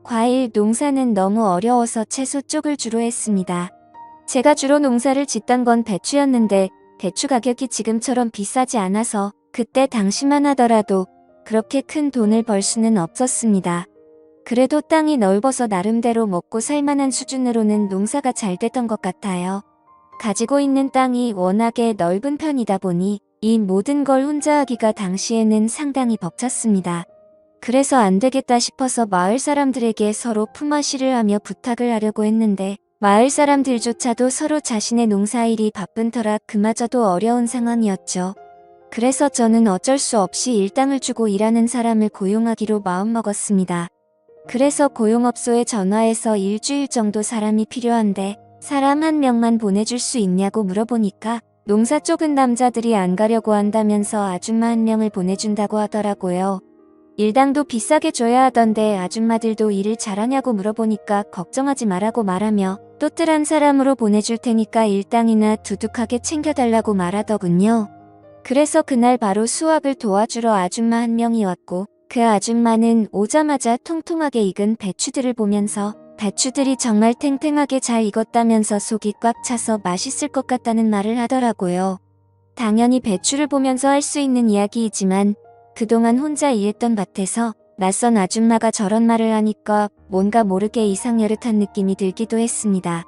과일 농사는 너무 어려워서 채소 쪽을 주로 했습니다. 제가 주로 농사를 짓던 건 배추였는데 배추 가격이 지금처럼 비싸지 않아서 그때 당시만 하더라도 그렇게 큰 돈을 벌 수는 없었습니다. 그래도 땅이 넓어서 나름대로 먹고 살만한 수준으로는 농사가 잘 됐던 것 같아요. 가지고 있는 땅이 워낙에 넓은 편이다 보니 이 모든 걸 혼자 하기가 당시에는 상당히 벅찼습니다. 그래서 안 되겠다 싶어서 마을 사람들에게 서로 품앗이를 하며 부탁을 하려고 했는데 마을 사람들조차도 서로 자신의 농사일이 바쁜 터라 그마저도 어려운 상황이었죠. 그래서 저는 어쩔 수 없이 일당을 주고 일하는 사람을 고용하기로 마음먹었습니다. 그래서 고용업소에 전화해서 일주일 정도 사람이 필요한데 사람 한 명만 보내줄 수 있냐고 물어보니까 농사 쪽은 남자들이 안 가려고 한다면서 아줌마 한 명을 보내준다고 하더라고요. 일당도 비싸게 줘야 하던데 아줌마들도 일을 잘하냐고 물어보니까 걱정하지 말라고 말하며 또뜰한 사람으로 보내줄 테니까 일당이나 두둑하게 챙겨달라고 말하더군요. 그래서 그날 바로 수확을 도와주러 아줌마 한 명이 왔고 그 아줌마는 오자마자 통통하게 익은 배추들을 보면서 배추들이 정말 탱탱하게 잘 익었다면서 속이 꽉 차서 맛있을 것 같다는 말을 하더라고요. 당연히 배추를 보면서 할 수 있는 이야기이지만 그동안 혼자 일했던 밭에서 낯선 아줌마가 저런 말을 하니까 뭔가 모르게 이상여릇한 느낌이 들기도 했습니다.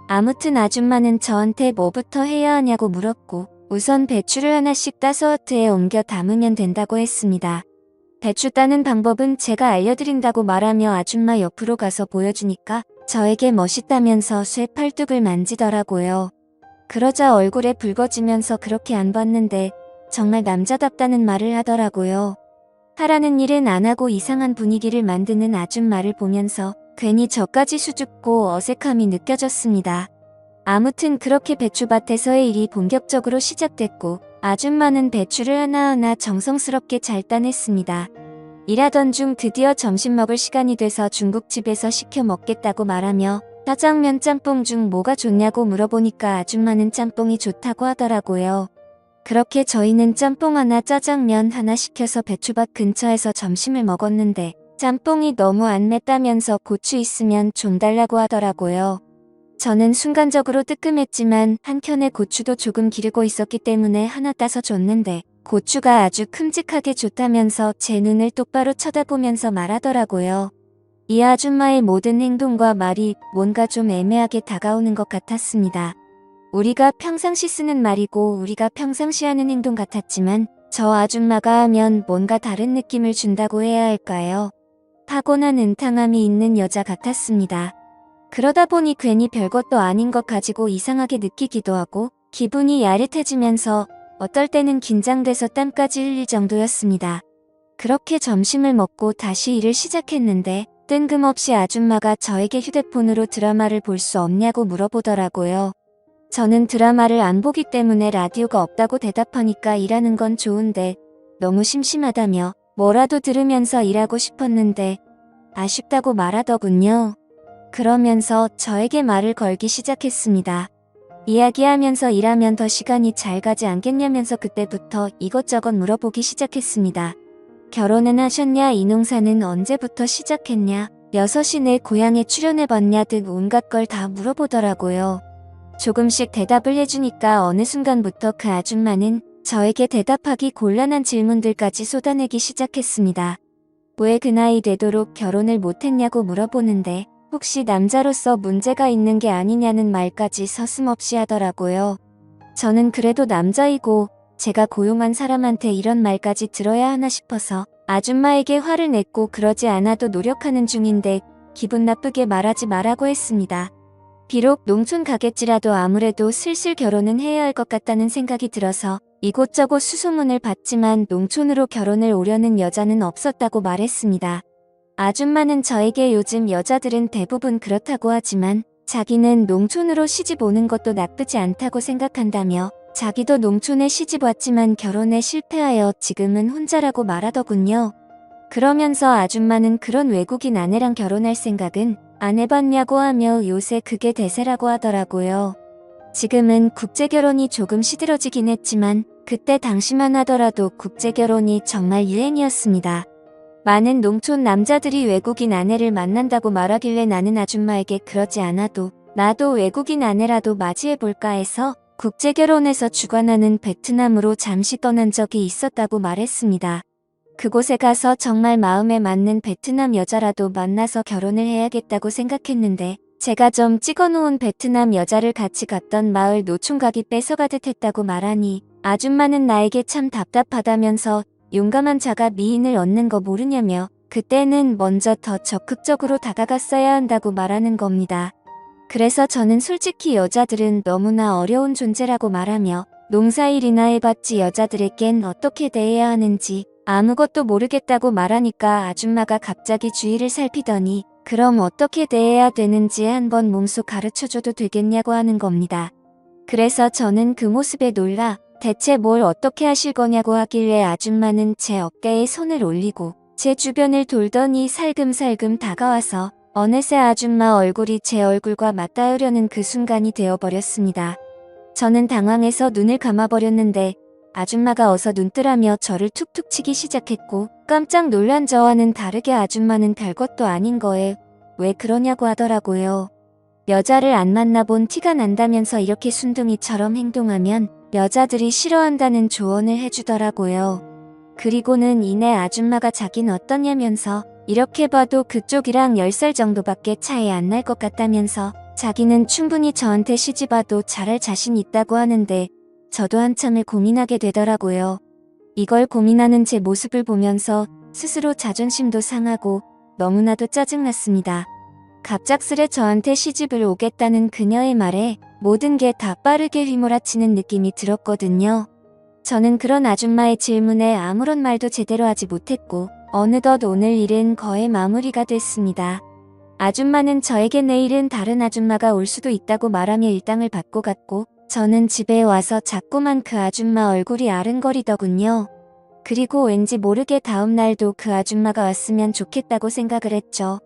아무튼 아줌마는 저한테 뭐부터 해야 하냐고 물었고 우선 배추를 하나씩 따서 허트에 옮겨 담으면 된다고 했습니다. 배추 따는 방법은 제가 알려드린다고 말하며 아줌마 옆으로 가서 보여주니까 저에게 멋있다면서 쇠 팔뚝을 만지더라고요. 그러자 얼굴에 붉어지면서 그렇게 안 봤는데 정말 남자답다는 말을 하더라고요. 하라는 일은 안 하고 이상한 분위기를 만드는 아줌마를 보면서 괜히 저까지 수줍고 어색함이 느껴졌습니다. 아무튼 그렇게 배추밭에서의 일이 본격적으로 시작됐고 아줌마는 배추를 하나하나 정성스럽게 잘 따냈습니다. 일하던 중 드디어 점심 먹을 시간이 돼서 중국집에서 시켜 먹겠다고 말하며 짜장면 짬뽕 중 뭐가 좋냐고 물어보니까 아줌마는 짬뽕이 좋다고 하더라고요. 그렇게 저희는 짬뽕 하나 짜장면 하나 시켜서 배추밭 근처에서 점심을 먹었는데 짬뽕이 너무 안 맵다면서 고추 있으면 좀 달라고 하더라고요. 저는 순간적으로 뜨끔했지만 한켠에 고추도 조금 기르고 있었기 때문에 하나 따서 줬는데 고추가 아주 큼직하게 좋다면서 제 눈을 똑바로 쳐다보면서 말하더라고요. 이 아줌마의 모든 행동과 말이 뭔가 좀 애매하게 다가오는 것 같았습니다. 우리가 평상시 쓰는 말이고 우리가 평상시 하는 행동 같았지만 저 아줌마가 하면 뭔가 다른 느낌을 준다고 해야 할까요? 타고난 은탕함이 있는 여자 같았습니다. 그러다 보니 괜히 별것도 아닌 것 가지고 이상하게 느끼기도 하고 기분이 야릇해지면서 어떨 때는 긴장돼서 땀까지 흘릴 정도였습니다. 그렇게 점심을 먹고 다시 일을 시작했는데 뜬금없이 아줌마가 저에게 휴대폰으로 드라마를 볼 수 없냐고 물어보더라고요. 저는 드라마를 안 보기 때문에 라디오가 없다고 대답하니까 일하는 건 좋은데 너무 심심하다며 뭐라도 들으면서 일하고 싶었는데 아쉽다고 말하더군요. 그러면서 저에게 말을 걸기 시작했습니다. 이야기하면서 일하면 더 시간이 잘 가지 않겠냐면서 그때부터 이것저것 물어보기 시작했습니다. 결혼은 하셨냐? 이 농사는 언제부터 시작했냐? 6시 내 고향에 출연해봤냐? 등 온갖 걸 다 물어보더라고요. 조금씩 대답을 해주니까 어느 순간부터 그 아줌마는 저에게 대답하기 곤란한 질문들까지 쏟아내기 시작했습니다. 왜 그 나이 되도록 결혼을 못했냐고 물어보는데 혹시 남자로서 문제가 있는 게 아니냐는 말까지 서슴없이 하더라고요. 저는 그래도 남자이고 제가 고용한 사람한테 이런 말까지 들어야 하나 싶어서 아줌마에게 화를 냈고 그러지 않아도 노력하는 중인데 기분 나쁘게 말하지 말라고 했습니다. 비록 농촌 가겠지라도 아무래도 슬슬 결혼은 해야 할 것 같다는 생각이 들어서 이곳저곳 수소문을 받지만 농촌으로 결혼을 오려는 여자는 없었다고 말했습니다. 아줌마는 저에게 요즘 여자들은 대부분 그렇다고 하지만 자기는 농촌으로 시집 오는 것도 나쁘지 않다고 생각한다며 자기도 농촌에 시집 왔지만 결혼에 실패하여 지금은 혼자라고 말하더군요. 그러면서 아줌마는 그런 외국인 아내랑 결혼할 생각은 안 해봤냐고 하며 요새 그게 대세라고 하더라고요. 지금은 국제결혼이 조금 시들어지긴 했지만 그때 당시만 하더라도 국제결혼이 정말 유행이었습니다. 많은 농촌 남자들이 외국인 아내를 만난다고 말하길래 나는 아줌마에게 그러지 않아도 나도 외국인 아내라도 맞이해볼까 해서 국제결혼에서 주관하는 베트남으로 잠시 떠난 적이 있었다고 말했습니다. 그곳에 가서 정말 마음에 맞는 베트남 여자라도 만나서 결혼을 해야겠다고 생각했는데 제가 좀 찍어놓은 베트남 여자를 같이 갔던 마을 노총각이 뺏어가듯 했다고 말하니 아줌마는 나에게 참 답답하다면서 용감한 자가 미인을 얻는 거 모르냐며 그때는 먼저 더 적극적으로 다가갔어야 한다고 말하는 겁니다. 그래서 저는 솔직히 여자들은 너무나 어려운 존재라고 말하며 농사일이나 해봤지 여자들에겐 어떻게 대해야 하는지 아무것도 모르겠다고 말하니까 아줌마가 갑자기 주위를 살피더니 그럼 어떻게 대해야 되는지 한번 몸소 가르쳐줘도 되겠냐고 하는 겁니다. 그래서 저는 그 모습에 놀라 대체 뭘 어떻게 하실 거냐고 하길래 아줌마는 제 어깨에 손을 올리고 제 주변을 돌더니 살금살금 다가와서 어느새 아줌마 얼굴이 제 얼굴과 맞닿으려는 그 순간이 되어버렸습니다. 저는 당황해서 눈을 감아버렸는데 아줌마가 어서 눈 뜨라며 저를 툭툭 치기 시작했고 깜짝 놀란 저와는 다르게 아줌마는 별것도 아닌 거에 왜 그러냐고 하더라고요. 여자를 안 만나본 티가 난다면서 이렇게 순둥이처럼 행동하면 여자들이 싫어한다는 조언을 해주더라고요. 그리고는 이내 아줌마가 자긴 어떠냐면서 이렇게 봐도 그쪽이랑 10살 정도밖에 차이 안 날 것 같다면서 자기는 충분히 저한테 시집와도 잘할 자신 있다고 하는데 저도 한참을 고민하게 되더라고요. 이걸 고민하는 제 모습을 보면서 스스로 자존심도 상하고 너무나도 짜증났습니다. 갑작스레 저한테 시집을 오겠다는 그녀의 말에 모든 게 다 빠르게 휘몰아치는 느낌이 들었거든요. 저는 그런 아줌마의 질문에 아무런 말도 제대로 하지 못했고 어느덧 오늘 일은 거의 마무리가 됐습니다. 아줌마는 저에게 내일은 다른 아줌마가 올 수도 있다고 말하며 일당을 받고 갔고 저는 집에 와서 자꾸만 그 아줌마 얼굴이 아른거리더군요. 그리고 왠지 모르게 다음 날도 그 아줌마가 왔으면 좋겠다고 생각을 했죠.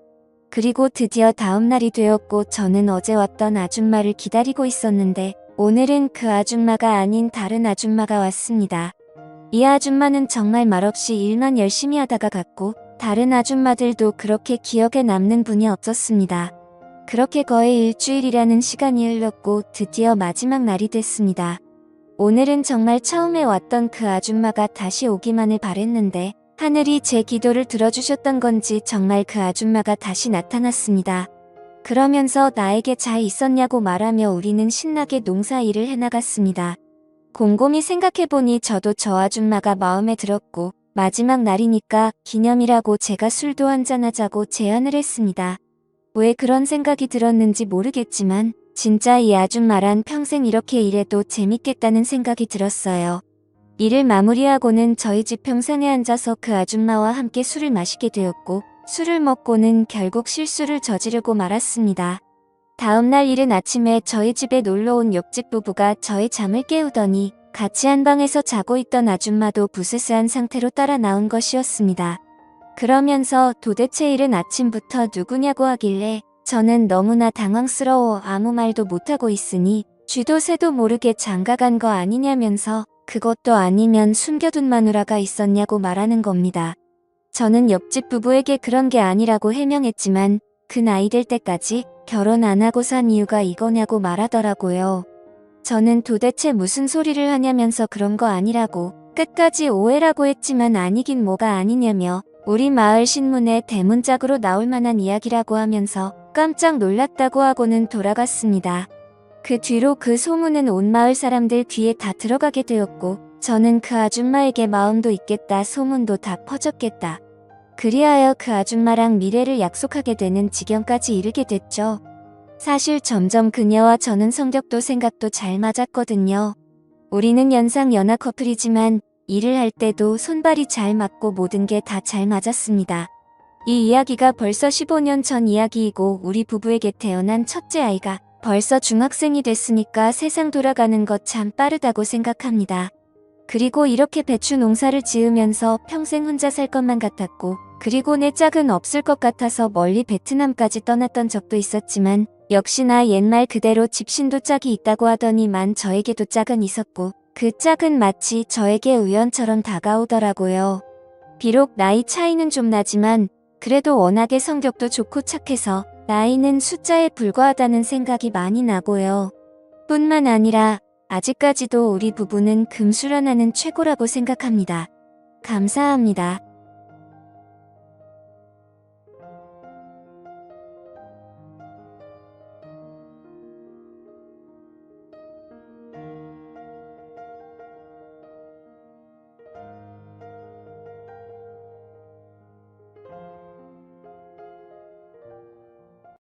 그리고 드디어 다음 날이 되었고 저는 어제 왔던 아줌마를 기다리고 있었는데 오늘은 그 아줌마가 아닌 다른 아줌마가 왔습니다. 이 아줌마는 정말 말없이 일만 열심히 하다가 갔고 다른 아줌마들도 그렇게 기억에 남는 분이 없었습니다. 그렇게 거의 일주일이라는 시간이 흘렀고 드디어 마지막 날이 됐습니다. 오늘은 정말 처음에 왔던 그 아줌마가 다시 오기만을 바랬는데 하늘이 제 기도를 들어주셨던 건지 정말 그 아줌마가 다시 나타났습니다. 그러면서 나에게 잘 있었냐고 말하며 우리는 신나게 농사 일을 해나갔습니다. 곰곰이 생각해보니 저도 저 아줌마가 마음에 들었고 마지막 날이니까 기념이라고 제가 술도 한잔하자고 제안을 했습니다. 왜 그런 생각이 들었는지 모르겠지만 진짜 이 아줌마란 평생 이렇게 일해도 재밌겠다는 생각이 들었어요. 일을 마무리하고는 저희 집 평상에 앉아서 그 아줌마와 함께 술을 마시게 되었고 술을 먹고는 결국 실수를 저지르고 말았습니다. 다음날 이른 아침에 저희 집에 놀러온 옆집 부부가 저의 잠을 깨우더니 같이 한 방에서 자고 있던 아줌마도 부스스한 상태로 따라 나온 것이었습니다. 그러면서 도대체 이른 아침부터 누구냐고 하길래 저는 너무나 당황스러워 아무 말도 못하고 있으니 쥐도 새도 모르게 장가간 거 아니냐면서 그것도 아니면 숨겨둔 마누라가 있었냐고 말하는 겁니다. 저는 옆집 부부에게 그런 게 아니라고 해명했지만 그 나이 될 때까지 결혼 안 하고 산 이유가 이거냐고 말하더라고요. 저는 도대체 무슨 소리를 하냐면서 그런 거 아니라고 끝까지 오해라고 했지만 아니긴 뭐가 아니냐며 우리 마을 신문에 대문짝으로 나올 만한 이야기라고 하면서 깜짝 놀랐다고 하고는 돌아갔습니다. 그 뒤로 그 소문은 온 마을 사람들 귀에 다 들어가게 되었고 저는 그 아줌마에게 마음도 있겠다 소문도 다 퍼졌겠다. 그리하여 그 아줌마랑 미래를 약속하게 되는 지경까지 이르게 됐죠. 사실 점점 그녀와 저는 성격도 생각도 잘 맞았거든요. 우리는 연상 연하 커플이지만 일을 할 때도 손발이 잘 맞고 모든 게 다 잘 맞았습니다. 이 이야기가 벌써 15년 전 이야기이고 우리 부부에게 태어난 첫째 아이가 벌써 중학생이 됐으니까 세상 돌아가는 것 참 빠르다고 생각합니다. 그리고 이렇게 배추 농사를 지으면서 평생 혼자 살 것만 같았고 그리고 내 짝은 없을 것 같아서 멀리 베트남까지 떠났던 적도 있었지만 역시나 옛말 그대로 집신도 짝이 있다고 하더니만 저에게도 짝은 있었고 그 짝은 마치 저에게 우연처럼 다가오더라고요. 비록 나이 차이는 좀 나지만 그래도 워낙에 성격도 좋고 착해서 나이는 숫자에 불과하다는 생각이 많이 나고요. 뿐만 아니라 아직까지도 우리 부부는 금수련하는 최고라고 생각합니다. 감사합니다.